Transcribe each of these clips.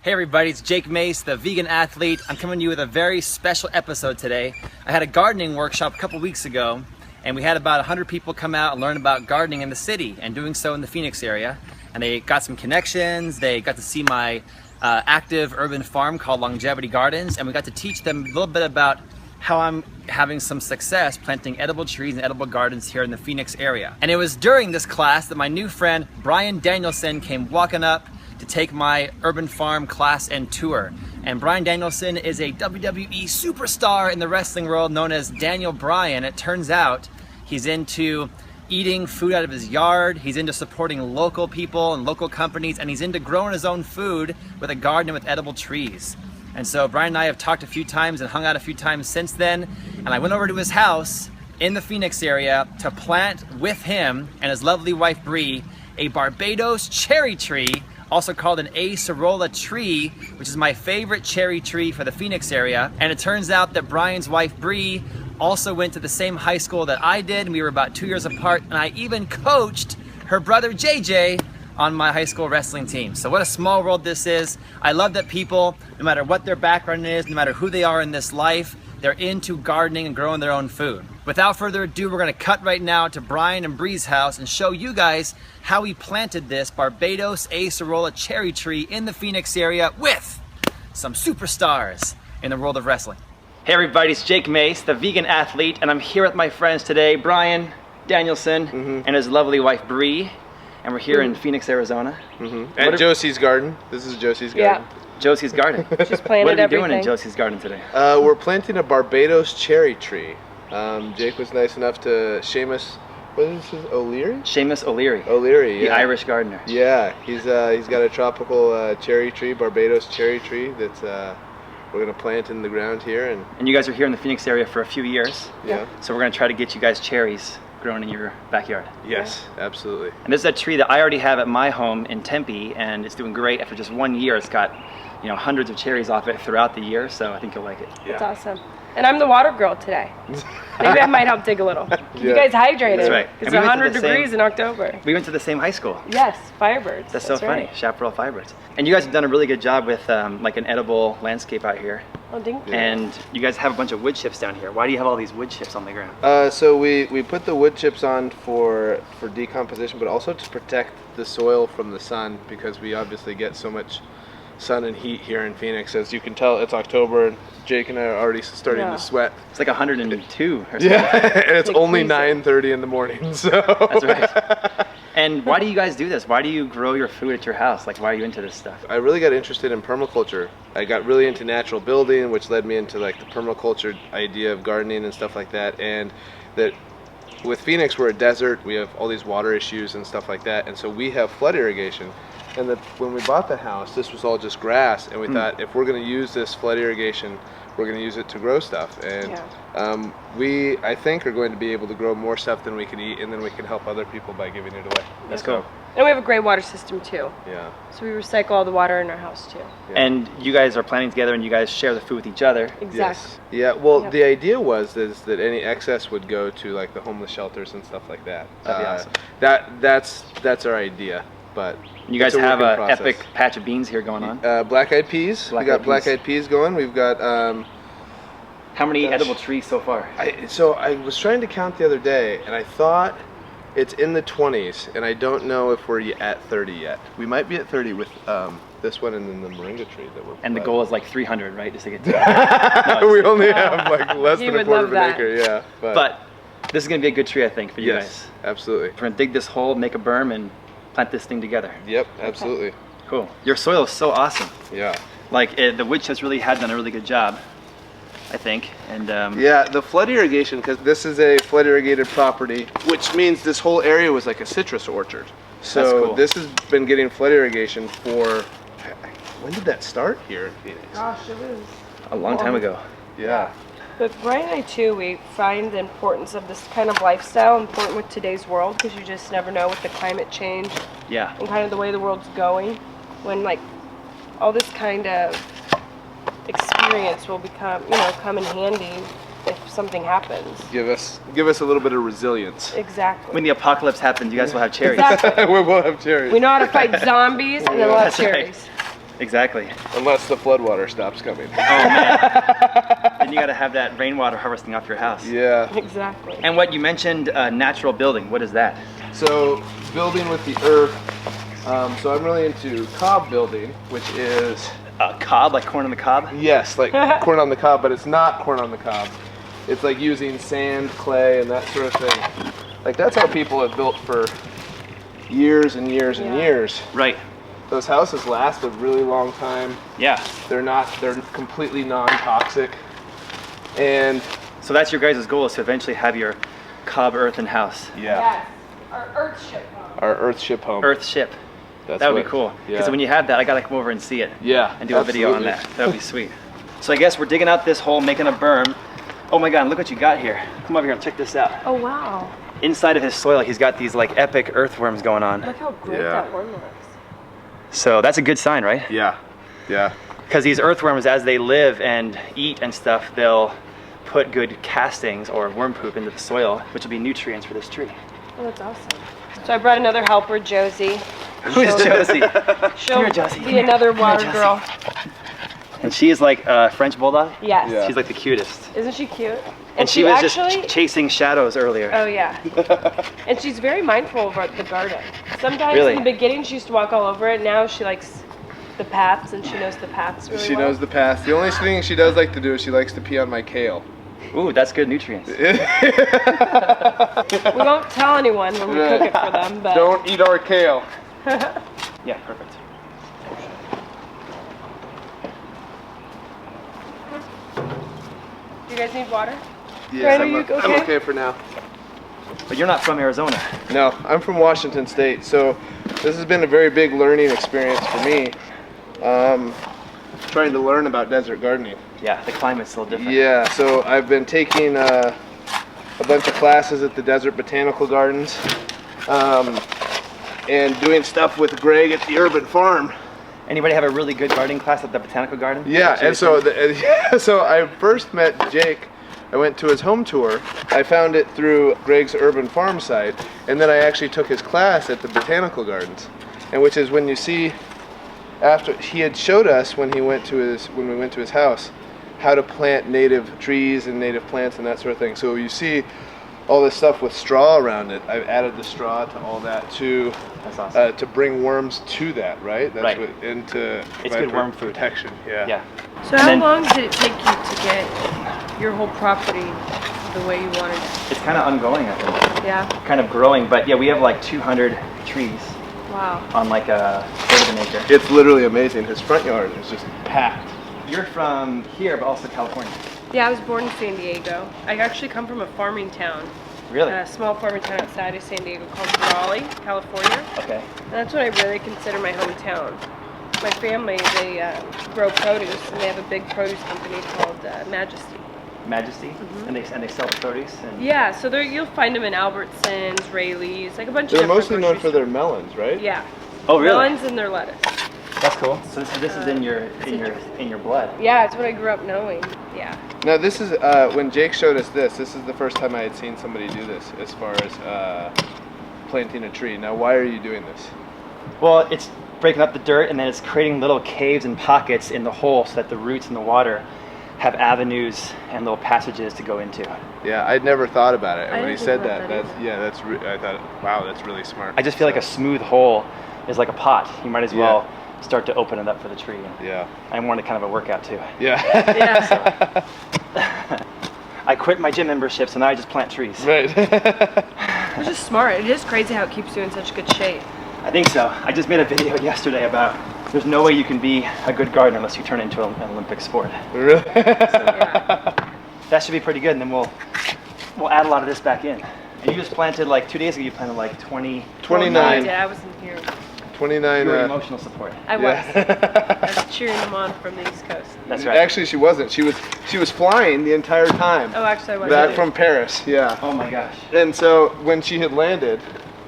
Hey everybody, it's Jake Mace, the vegan athlete. I'm coming to you with a very special episode today. I had a gardening workshop a couple weeks ago, and we had about 100 people come out and learn about gardening in the city and doing so in the Phoenix area. And they got some connections, they got to see my active urban farm called Longevity Gardens, and we got to teach them a little bit about how I'm having some success planting edible trees and edible gardens here in the Phoenix area. And it was during this class that my new friend Brianna Danielson came walking up to take my urban farm class and tour. And Brianna Danielson is a WWE superstar in the wrestling world known as Daniel Bryan. It turns out he's into eating food out of his yard, he's into supporting local people and local companies, and he's into growing his own food with a garden with edible trees. And so Brian and I have talked a few times and hung out a few times since then, and I went over to his house in the Phoenix area to plant with him and his lovely wife Brie a Barbados cherry tree, also called an acerola tree, which is my favorite cherry tree for the Phoenix area. And it turns out that Brian's wife Brie also went to the same high school that I did, and we were about 2 years apart, and I even coached her brother JJ on my high school wrestling team. So what a small world this is. I love that people, no matter what their background is, no matter who they are in this life, they're into gardening and growing their own food. Without further ado, we're gonna cut right now to Brian and Brie's house and show you guys how we planted this Barbados acerola cherry tree in the Phoenix area with some superstars in the world of wrestling. Hey everybody, it's Jake Mace, the vegan athlete, and I'm here with my friends today, Brian Danielson and his lovely wife Brie, and we're here in Phoenix, Arizona. At Josie's garden. This is Josie's garden. Yeah. Josie's garden. Just planted What are we everything. doing in Josie's garden today? We're planting a Barbados cherry tree. Jake was nice enough to Seamus, what is his, O'Leary? Seamus O'Leary. O'Leary, yeah. The Irish gardener. Yeah, he's got a tropical cherry tree, Barbados cherry tree that's we're gonna plant in the ground here, And you guys are here in the Phoenix area for a few years. Yeah. So we're gonna try to get you guys cherries grown in your backyard. Yes, absolutely. And this is a tree that I already have at my home in Tempe, and it's doing great. After just 1 year, it's got, you know, hundreds of cherries off it throughout the year, so I think you'll like it. That's awesome. And I'm the water girl today. Maybe I might help dig a little. Keep you guys hydrated. That's right. It's And we went to 100 the degrees same- in October. We went to the same high school. Yes, Firebirds. That's so funny. Chaparral Firebirds. And you guys have done a really good job with like an edible landscape out here. Oh, thank you. And you guys have a bunch of wood chips down here. Why do you have all these wood chips on the ground? So we put the wood chips on for decomposition, but also to protect the soil from the sun, because we obviously get so much sun and heat here in Phoenix. As you can tell, it's October, and Jake and I are already starting to sweat. It's like 102 or something. Yeah, and it's Like only freezing. 9:30 in the morning. So That's right. And why do you guys do this? Why do you grow your food at your house? Like, why are you into this stuff? I really got interested in permaculture. I got really into natural building, which led me into like the permaculture idea of gardening and stuff like that. And that with Phoenix, we're a desert. We have all these water issues and stuff like that. And so we have flood irrigation. And when we bought the house, this was all just grass. And we thought, if we're going to use this flood irrigation, we're going to use it to grow stuff. And we, I think, are going to be able to grow more stuff than we can eat, and then we can help other people by giving it away. That's cool. And we have a great water system too. Yeah. So we recycle all the water in our house too. And you guys are planning together, and you guys share the food with each other. Exactly. Yes. Yeah. Well, the idea is that any excess would go to like the homeless shelters and stuff like that. That'd be awesome. That's our idea. But You guys it's a have work in an process. epic patch of beans here going on. Black-eyed peas. We got Black-eyed black-eyed peas going. We've got. How many edible trees so far? So I was trying to count the other day, and I thought it's in the 20s, and I don't know if we're at 30 yet. We might be at 30 with this one and then the moringa tree that we're. And the goal is like 300, right? Just to get to We only have like less You than a would quarter love of an that. acre. Yeah. But this is going to be a good tree, I think, for you Yes, guys. absolutely. We're going to dig this hole, make a berm, and plant this thing together. Yep, absolutely. Cool. Your soil is so awesome. Yeah. Like, the wood chips really had done a really good job, I think. And Yeah, the flood irrigation, because this is a flood irrigated property, which means this whole area was like a citrus orchard. So That's cool. this has been getting flood irrigation for, when did that start here in Phoenix? Gosh, it was. a long time ago. Yeah. But Brian and I too, we find the importance of this kind of lifestyle important with today's world, because you just never know with the climate change Yeah. and kind of the way the world's going, when like all this kind of experience will become, come in handy if something happens. Give us a little bit of resilience. Exactly. When the apocalypse happens, you guys will have cherries. Exactly. We will have cherries. We know how to fight zombies, and then we'll have That's right. cherries. Exactly. Unless the floodwater stops coming. Oh man. Then you got to have that rainwater harvesting off your house. Yeah. Exactly. And what you mentioned, natural building. What is that? So building with the earth. So I'm really into cob building, which is Cob, like corn on the cob? yes, like corn on the cob, but it's not corn on the cob. It's like using sand, clay, and that sort of thing. Like that's how people have built for years and years and years. Right. Those houses last a really long time. Yeah. They're completely non-toxic. And So that's your guys' goal, is to eventually have your cob earthen house. yeah, Yes. Our Earthship home. our Earthship home. Earth ship. That's That would what- be cool. Because Yeah. when you have that, I gotta come over and see it. Yeah. And do a video on absolutely. that. That would be sweet. So I guess we're digging out this hole, making a berm. Oh my God, look what you got here. Come over here and check this out. Oh wow. Inside of his soil, he's got these like epic earthworms going on. Look how great Yeah. that worm looks. So that's a good sign, right? Yeah. Yeah. Because these earthworms, as they live and eat and stuff, they'll put good castings or worm poop into the soil, which will be nutrients for this tree. Oh, that's awesome. So I brought another helper, Josie. Who's Josie? She'll here, Josie. be another water Josie. girl. And she is like a French bulldog. Yes. Yeah. She's like the cutest. Isn't she cute? And she was actually, just chasing shadows earlier. oh yeah. And she's very mindful of the garden. Sometimes Really? in the beginning she used to walk all over it. Now she likes the paths and she knows the paths really She well. knows the path. The only thing she does like to do is she likes to pee on my kale. Ooh, that's good nutrients. We won't tell anyone when we cook it for them, but Don't eat our kale. Yeah, perfect. do you guys need water? Yes, Brian, are I'm, you I'm okay? okay for now. But you're not from Arizona. No, I'm from Washington State, so this has been a very big learning experience for me. Trying to learn about desert gardening. Yeah, the climate's a little different. Yeah, so I've been taking a bunch of classes at the Desert Botanical Gardens, and doing stuff with Greg at the Urban Farm. Anybody have a really good gardening class at the Botanical Garden? Yeah, and so so I first met Jake. I went to his home tour. I found it through Greg's Urban Farm site, and then I actually took his class at the Botanical Gardens, and which is when you see, after he had showed us when we went to his house, how to plant native trees and native plants and that sort of thing. So you see all this stuff with straw around it. I've added the straw to all that to That's awesome. to bring worms to that, right? That's Right. what into It's good worm food. protection. Yeah. Yeah. So And how then- long did it take you to get your whole property the way you wanted it? It's kind of ongoing, I think. Yeah. Kind of growing, but yeah, we have like 200 trees Wow. on like a quarter of an acre. It's literally amazing. His front yard is just packed. You're from here, but also California. Yeah, I was born in San Diego. I actually come from a farming town, Really? a small farming town outside of San Diego called Raleigh, California. Okay. And that's what I really consider my hometown. My family, they grow produce, and they have a big produce company called Majesty. Majesty, and they sell produce. And Yeah, so you'll find them in Albertsons, Rayleigh's, like a bunch of They're different mostly known grocery for their melons, right? stores. Yeah. Oh, really? Melons and their lettuce. That's cool. So this is in your blood. Yeah, it's what I grew up knowing. Yeah. Now this is when Jake showed us this. This is the first time I had seen somebody do this, as far as planting a tree. Now, why are you doing this? Well, it's breaking up the dirt, and then it's creating little caves and pockets in the hole so that the roots in the water have avenues and little passages to go into. Yeah, I'd never thought about it, and I when he didn't said think about that, that that's yeah, that's I thought, wow, that's really smart. I just feel like a smooth hole is like a pot. You might as well Yeah. start to open it up for the tree. Yeah. I wanted kind of a workout too. Yeah. Yeah. I quit my gym membership, so now I just plant trees. Right. Which is smart. It is crazy how it keeps you in such good shape. I think so. I just made a video yesterday about there's no way you can be a good gardener unless you turn it into an Olympic sport. Really? Yeah. That should be pretty good, and then we'll add a lot of this back in. And you just planted like 2 days ago. You planted like 20. 29. Yeah, I wasn't here. 29. You were emotional support. I was. Yeah. I was cheering them on from the East Coast. That's right. Actually, she wasn't. She was flying the entire time. Oh, actually, I was. Back from Paris. Yeah. Oh my gosh. And so when she had landed,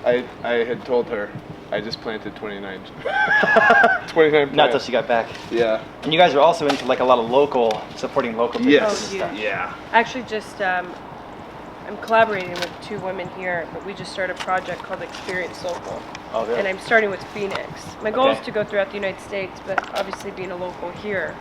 I had told her I just planted 29. 29 plants. Not till she got back. Yeah. And you guys are also into like a lot of supporting local business Yes. Oh, huge. stuff. Yeah. Actually, just I'm collaborating with 2 women here, but we just started a project called Experience Local. Oh, really? And I'm starting with Phoenix. My goal Okay. is to go throughout the United States, but obviously being a local here,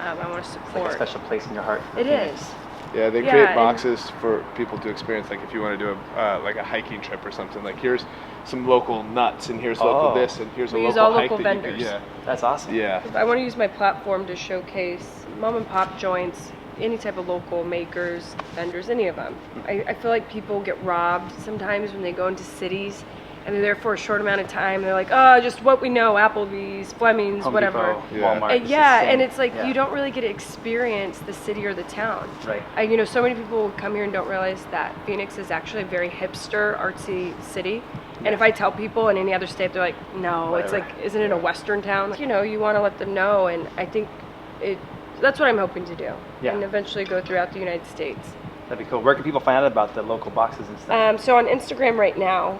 I want to It's like support. a special place in your heart. It is. Yeah, they Yeah, create and- boxes for people to experience. Like if you want to do a like a hiking trip or something. Like here's some local nuts, and here's local Oh. this, and here's We a use local all hike local that you could- vendors. Yeah, That's awesome. yeah. I want to use my platform to showcase mom and pop joints, any type of local makers, vendors, any of them. I feel like people get robbed sometimes when they go into cities and they're there for a short amount of time. They're like, oh, just what we know, Applebee's, Fleming's, Home whatever. Depot, Yeah. Walmart. And it's yeah, the same. and it's like Yeah. you don't really get to experience the city or the town. Right. You know, so many people come here and don't realize that Phoenix is actually a very hipster, artsy city. And if I tell people in any other state, they're like, no, it's Whatever. like, isn't it a Western town? Like, you know, you want to let them know, and I think that's what I'm hoping to do. Yeah. And eventually go throughout the United States. That'd be cool. Where can people find out about the local boxes and stuff? So on Instagram right now,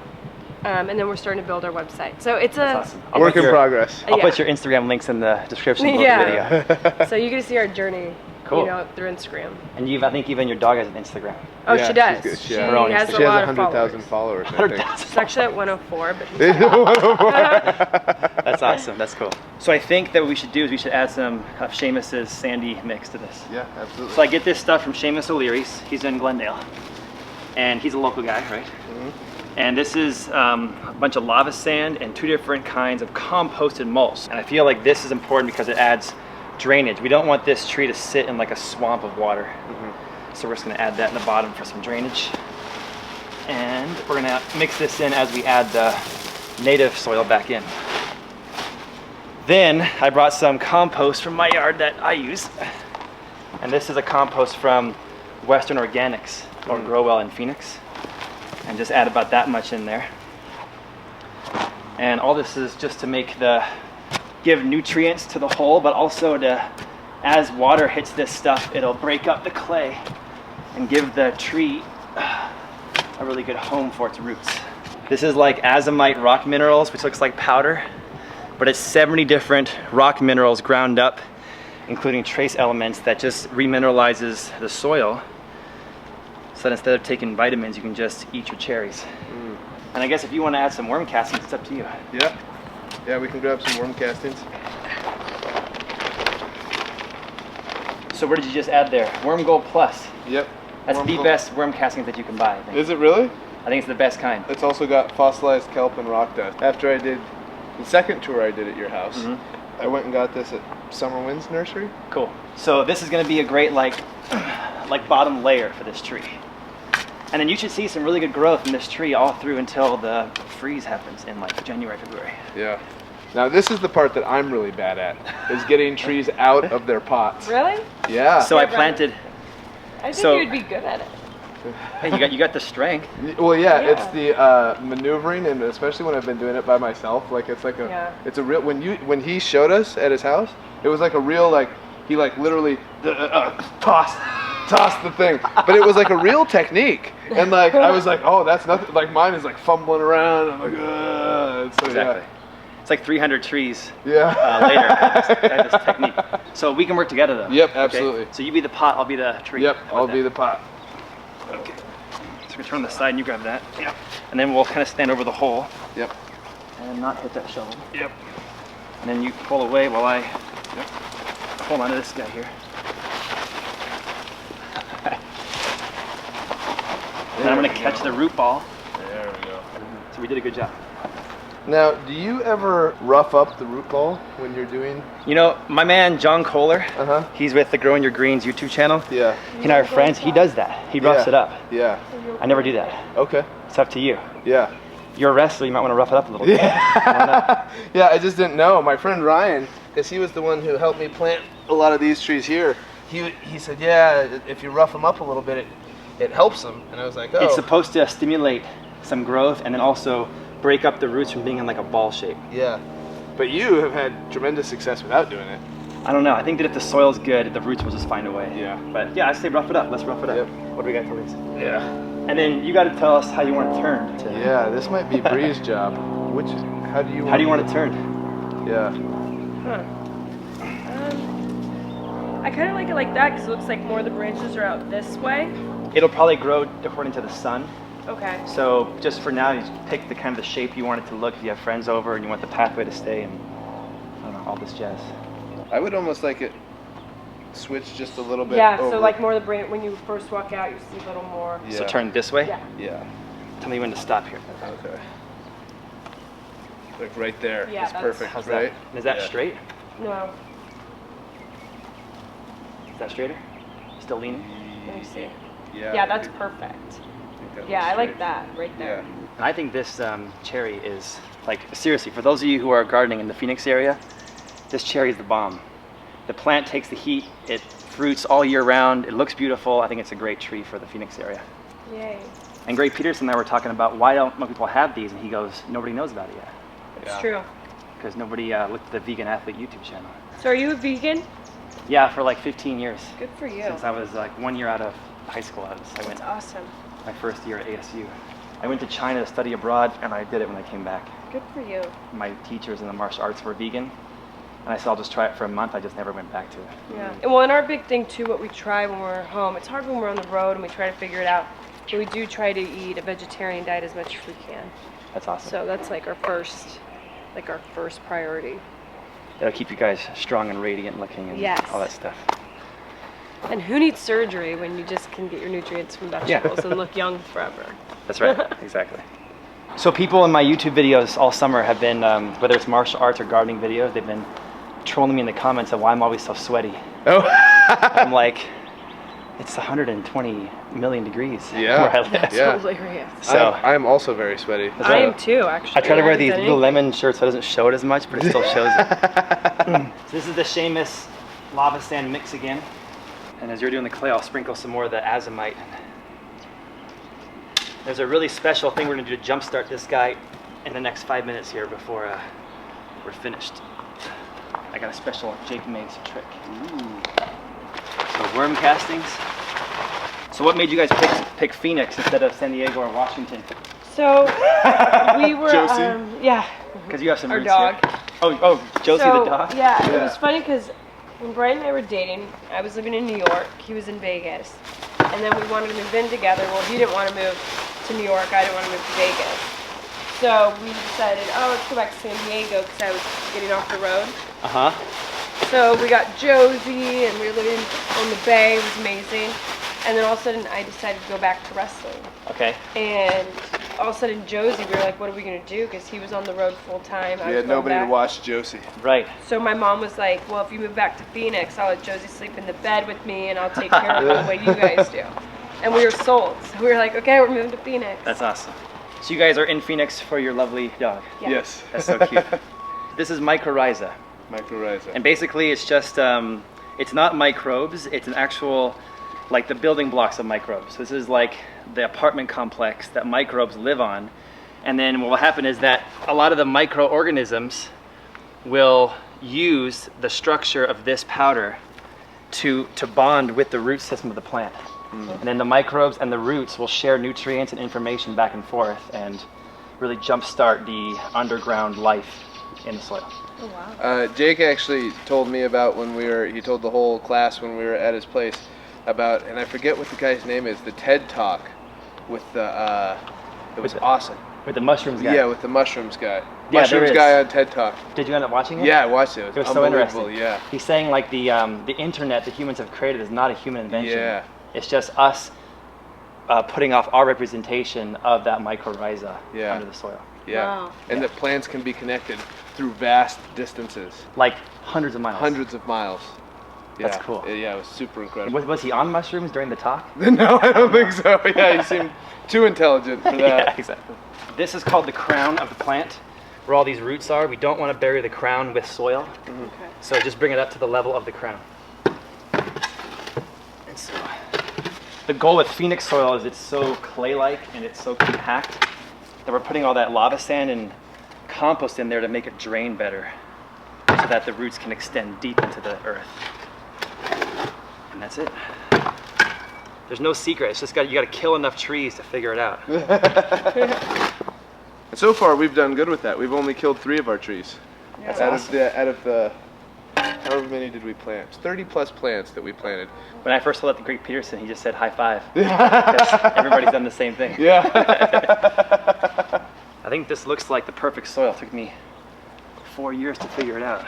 and then we're starting to build our website. So it's That's awesome. I'll Work put in your- progress. I'll Yeah. put your Instagram links in the description below Yeah. the video. So you get to see our journey, Cool. you know, through Instagram. And I think even your dog has an Instagram. Oh, Yeah, she does. she's good. She Yeah. Her own has Instagram. a She has lot of 100,000 followers. followers. I think. 100,000. It's actually at 104, but That's awesome. That's cool. So I think that what we should do is we should add some of Seamus's sandy mix to this. Yeah, absolutely. So I get this stuff from Seamus O'Leary's. He's in Glendale. And he's a local guy, right? And this is a bunch of lava sand and 2 different kinds of composted mulch. And I feel like this is important because it adds drainage. We don't want this tree to sit in like a swamp of water. So we're just gonna add that in the bottom for some drainage. And we're gonna mix this in as we add the native soil back in. Then I brought some compost from my yard that I use. And this is a compost from Western Organics or Grow Well in Phoenix. And just add about that much in there. And all this is just to give nutrients to the hole, but also as water hits this stuff, it'll break up the clay and give the tree a really good home for its roots. This is like azomite rock minerals, which looks like powder, but it's 70 different rock minerals ground up, including trace elements that just remineralizes the soil. So that instead of taking vitamins, you can just eat your cherries. And I guess if you want to add some worm castings, it's up to you. Yeah. Yeah, we can grab some worm castings. So what did you just add there? Worm Gold Plus. Yep. That's Worm the Gold. best worm casting that you can buy, I think. Is it really? I think it's the best kind. It's also got fossilized kelp and rock dust. After I did the second tour I did at your house, I went and got this at Summer Winds Nursery. Cool. So this is going to be a great like bottom layer for this tree. And then you should see some really good growth in this tree all through until the freeze happens in like January, February. Yeah. Now this is the part that I'm really bad at, is getting trees out of their pots. really? Yeah. So I Yeah, right. planted. I think So- you'd be good at it. Hey, you got the strength. Well, yeah, Yeah. it's the maneuvering, and especially when I've been doing it by myself, like it's like it's a real. When he showed us at his house, it was like a real he literally tossed the thing, but it was like a real technique, and like I was like, oh, that's nothing. Like mine is like fumbling around. I'm like, so Exactly. It's like 300 trees yeah. later. I have this technique. So we can work together though. Yep, okay? absolutely. So you be the pot, I'll be the tree. Yep, How about I'll that? be the pot. Okay. So we turn on the side and you grab that. Yep. And then we'll kind of stand over the hole Yep. and not hit that shovel. Yep. And then you pull away while I hold on to this guy here. And I'm going to catch the root ball. There we go. So we did a good job. Now, do you ever rough up the root ball when you're doing? You know, my man John Kohler, Uh-huh. he's with the Growing Your Greens YouTube channel. Yeah. He and I are friends. He does that. He roughs Yeah. it up. Yeah. I never do that. Okay. It's up to you. Yeah. You're a wrestler, you might want to rough it up a little bit. Yeah. Yeah, I just didn't know. My friend Ryan, because he was the one who helped me plant a lot of these trees here, he said, yeah, if you rough them up a little bit, it helps them. And I was like, oh. It's supposed to stimulate some growth and then also break up the roots from being in like a ball shape. Yeah. But you have had tremendous success without doing it. I don't know. I think that if the soil's good, the roots will just find a way. Yeah. But yeah, I say rough it up. Let's rough it up. Yep. What do we got for these? Yeah. And then you got to tell us how you want it turned. Yeah, this might be Brie's job. How do you How do you want it turned? Yeah. I kind of like it like that because it looks like more of the branches are out this way. It'll probably grow according to the sun. Okay. So just for now, you just pick the kind of the shape you want it to look if you have friends over and you want the pathway to stay and I don't know, all this jazz. I would almost like it switch just a little bit. Yeah, over. so like more the brain, when you first walk out, you see a little more. Yeah. So turn this way? Yeah. Yeah. Tell me when to stop here. Okay. Like right there. Yeah, That's that's- perfect, How's right? that? Is that Yeah. straight? No, Is that straighter? Still leaning? let me see. Yeah. Yeah, that's I perfect. think that Yeah, looks I like straight. that right there. Yeah. And I think this cherry is, like, seriously, for those of you who are gardening in the Phoenix area, this cherry is the bomb. The plant takes the heat, it fruits all year round, it looks beautiful. I think it's a great tree for the Phoenix area. Yay. And Greg Peterson and I were talking about why don't more people have these, and he goes, nobody knows about it yet. It's Yeah. true. Because nobody looked at the Vegan Athlete YouTube channel. So are you a vegan? Yeah, for like 15 years. Good for you. Since I was like 1 year out of high school, I went That's awesome. my first year at ASU. I went to China to study abroad, and I did it when I came back. Good for you. My teachers in the martial arts were vegan, and I said I'll just try it for a month. I just never went back to it. Yeah. And well, and our big thing too, what we try when we're home, it's hard when we're on the road and we try to figure it out, but we do try to eat a vegetarian diet as much as we can. That's awesome. So that's like our first priority. It'll keep you guys strong and radiant looking and Yes. all that stuff. And who needs surgery when you just can get your nutrients from vegetables and look young forever? That's right, exactly. So people in my YouTube videos all summer have been, whether it's martial arts or gardening videos, they've been trolling me in the comments of why I'm always so sweaty. Oh. I'm like, it's 120 million degrees Yeah. where I live. That's Yeah. hilarious. So I'm also very sweaty. That's I right. am too, actually. I try to wear haven't these done little anything. lemon shirts so it doesn't show it as much, but it still shows it. So this is the Seamus lava sand mix again. And as you're doing the clay, I'll sprinkle some more of the azomite. There's a really special thing we're gonna do to jumpstart this guy in the next 5 minutes here before we're finished. I got a special Jake Mace trick. So worm castings. So what made you guys pick Phoenix instead of San Diego or Washington? So we were, Josie? yeah. Because you have some Our roots dog. here. Oh, Josie So, the dog? Yeah, it Yeah. was funny because when Brian and I were dating, I was living in New York, he was in Vegas, and then we wanted to move in together. Well, he didn't want to move to New York, I didn't want to move to Vegas. So we decided, let's go back to San Diego because I was getting off the road. Uh-huh. So we got Josie and we were living on the bay, it was amazing. And then all of a sudden I decided to go back to wrestling. Okay. And all of a sudden Josie, we were like, what are we going to do? Because he was on the road full time. I We was had going nobody to back. watch Josie. Right. So my mom was like, well, if you move back to Phoenix, I'll let Josie sleep in the bed with me and I'll take care of her the way you guys do. And we were sold. So we were like, okay, we're moving to Phoenix. That's awesome. So you guys are in Phoenix for your lovely dog. Yeah. Yes. That's so cute. This is mycorrhiza. Mycorrhiza. And basically it's just, it's not microbes, it's an actual, like the building blocks of microbes. This is like the apartment complex that microbes live on. And then what will happen is that a lot of the microorganisms will use the structure of this powder to bond with the root system of the plant. And then the microbes and the roots will share nutrients and information back and forth and really jumpstart the underground life in the soil. Oh, wow. Jake actually told me about he told the whole class when we were at his place about, and I forget what the guy's name is, the TED Talk with the, it was awesome. With the mushrooms guy. Yeah, with the mushrooms guy. Yeah, Mushrooms there guy is. on TED Talk. Did you end up watching it? Yeah, I watched it. It was so unbelievable. interesting. Yeah. He's saying like the internet that humans have created is not a human invention. Yeah. It's just us putting off our representation of that mycorrhiza Yeah. under the soil. Yeah. Wow. And that plants can be connected through vast distances, Like hundreds of miles. hundreds of miles. Yeah. That's cool. Yeah, it was super incredible. Was he on mushrooms during the talk? No, I don't think so. Yeah, he seemed too intelligent for that. Yeah, exactly. This is called the crown of the plant, where all these roots are. We don't want to bury the crown with soil, Okay. so just bring it up to the level of the crown. And so, the goal with Phoenix soil is it's so clay-like and it's so compact that we're putting all that lava sand and compost in there to make it drain better, so that the roots can extend deep into the earth. And that's it. There's no secret. It's just you got to kill enough trees to figure it out. And so far, we've done good with that. We've only killed 3 of our trees Yeah. out of the however many did we plant? 30 plus plants that we planted. When I first told that to Greg Peterson, he just said high five. Everybody's done the same thing. Yeah. I think this looks like the perfect soil. It took me 4 years to figure it out.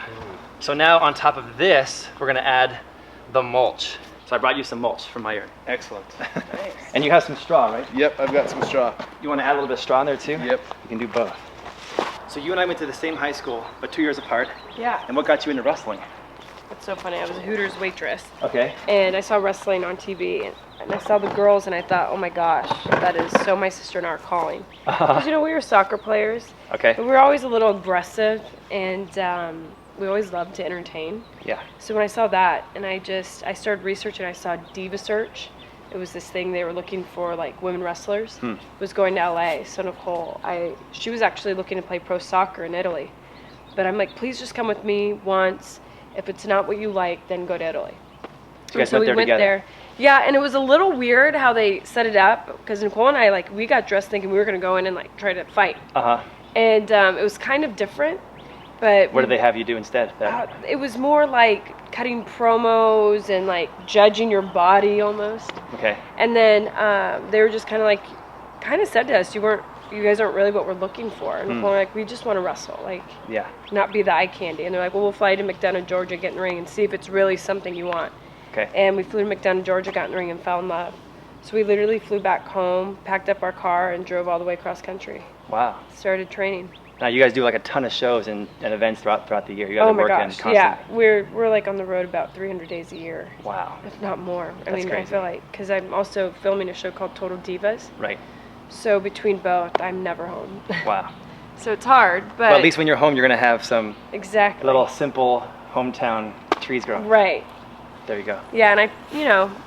So now on top of this, we're gonna add the mulch. So I brought you some mulch from my yard. Excellent. Nice. And you have some straw, right? Yep, I've got some straw. You wanna add a little bit of straw in there too? Yep. You can do both. So you and I went to the same high school, but 2 years apart. Yeah. And what got you into wrestling? It's so funny. I was a Hooters waitress. Okay. And I saw wrestling on TV, and I saw the girls, and I thought, oh my gosh, that is so my sister and I are calling. Because, you know, we were soccer players. Okay. But we were always a little aggressive, and we always loved to entertain. Yeah. So when I saw that, and I started researching, I saw Diva Search. It was this thing they were looking for, like, women wrestlers. It was going to LA. So Nicole, she was actually looking to play pro soccer in Italy. But I'm like, please just come with me once. If it's not what you like, then go to Italy. You guys So we went together. there. Yeah, and it was a little weird how they set it up, because Nicole and I, like, we got dressed thinking we were going to go in and, like, try to fight. Uh-huh. And it was kind of different, but... What did they have you do instead? it was more like cutting promos and, like, judging your body almost. Okay. And then they were just kind of said to us, you guys aren't really what we're looking for. And Nicole and I, like, we just want to wrestle, like, Yeah. not be the eye candy. And they're like, well, we'll fly to McDonough, Georgia, get in the ring and see if it's really something you want. Okay. And we flew to McDonough, Georgia, got in the ring and fell in love. So we literally flew back home, packed up our car, and drove all the way cross country. Wow. Started training. Now you guys do like a ton of shows and events throughout the year. You guys Oh are my working gosh, constantly. yeah. We're like on the road about 300 days a year, Wow. if not more. I That's mean, crazy. I feel like, because I'm also filming a show called Total Divas. Right. So between both, I'm never home. Wow. So it's hard, but... Well, at least when you're home, you're gonna have some Exactly. little simple hometown trees growing. Right. There you go. Yeah, and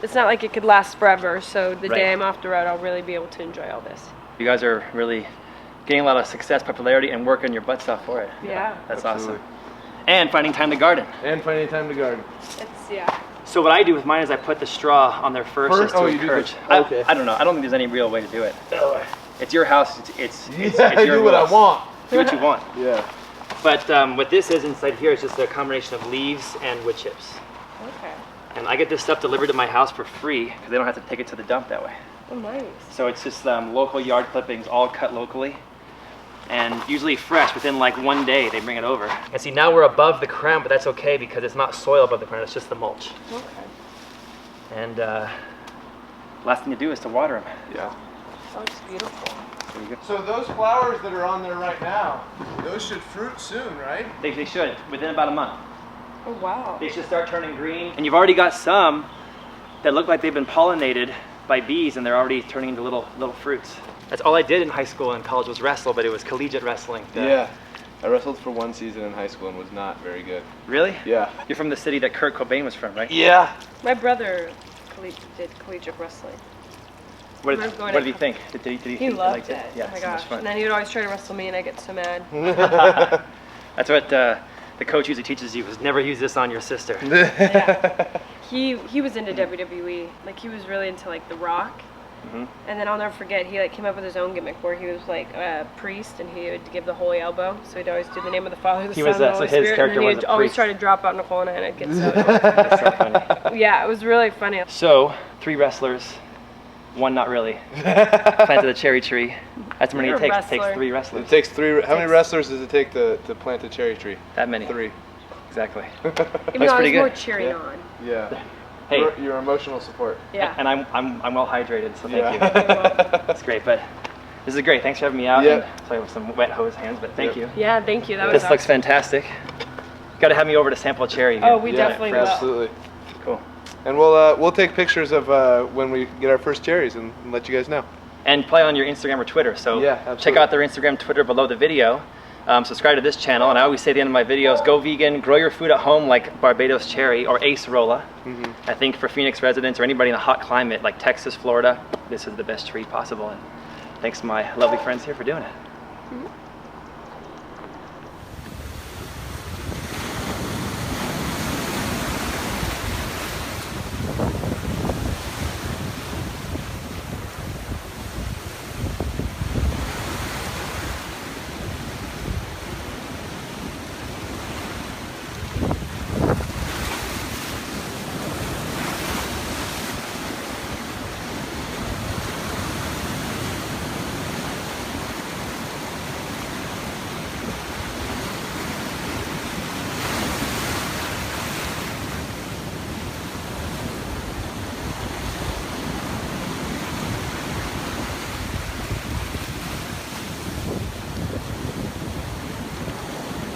it's not like it could last forever, so the Right. day I'm off the road, I'll really be able to enjoy all this. You guys are really getting a lot of success, popularity, and working your butts off for it. Yeah. That's Absolutely. awesome. And finding time to garden. And finding time to garden. It's, yeah. So what I do with mine is I put the straw on there first First? just to Oh, you do encourage. the- okay. I don't know. I don't think there's any real way to do it. It's your house. It's I your do what I rules. want. Do what you want. Yeah. But what this is inside here is just a combination of leaves and wood chips. Okay. And I get this stuff delivered to my house for free because they don't have to take it to the dump that way. Oh, nice. So it's just local yard clippings, all cut locally, and usually fresh. Within like 1 day, they bring it over. And see, now we're above the ground, but that's okay because it's not soil above the ground. It's just the mulch. Okay. And last thing to do is to water them. Yeah. Oh, it's beautiful. There you go. So those flowers that are on there right now, those should fruit soon, right? They should within about a month. Oh, wow. They should start turning green. And you've already got some that look like they've been pollinated by bees, and they're already turning into little fruits. That's all I did in high school and college was wrestle, but it was collegiate wrestling. Yeah. I wrestled for 1 season in high school and was not very good. Really? Yeah. You're from the city that Kurt Cobain was from, right? Yeah. My brother did collegiate wrestling. What Remember going did he to- think? Did he He think loved liked it. Yeah, Oh my it's so much gosh. fun. And then he would always try to wrestle me, and I get so mad. That's what the coach usually teaches you, is never use this on your sister. Yeah. He was into WWE. Like, he was really into, like, The Rock. Mhm. And then I'll never forget, he, like, came up with his own gimmick where he was, like, a priest, and he would give the holy elbow. So he'd always do the name of the Father, the He Son, was, and the so Holy his Spirit. character And then was he'd a always priest. try to drop out Nicole and I, and I'd get so That's so funny. Yeah, it was really funny. So, 3 wrestlers, 1 not really. Planted a cherry tree. That's how many You're it a takes. It takes wrestler. 3 It wrestlers. takes 3. How many wrestlers does it take to plant a cherry tree? That many. 3. Exactly. Even That's though I was pretty more good. cheering Yeah. on. Yeah. Hey. Your emotional support. Yeah. And I'm well hydrated, so thank you. Yeah. That's great, but this is great. Thanks for having me out. Yep. And so I have some wet hose hands, but thank Yep. you. Yeah, thank you. That was This awesome. looks fantastic. Got to have me over to sample a cherry. Oh, we Yeah, definitely will. absolutely. Cool. And we'll take pictures of when we get our first cherries and let you guys know. And play on your Instagram or Twitter. So Yeah, check absolutely. out their Instagram, Twitter below the video. Subscribe to this channel, and I always say at the end of my videos, go vegan, grow your food at home like Barbados cherry or acerola. I think for Phoenix residents or anybody in a hot climate like Texas, Florida, this is the best tree possible. And thanks to my lovely friends here for doing it.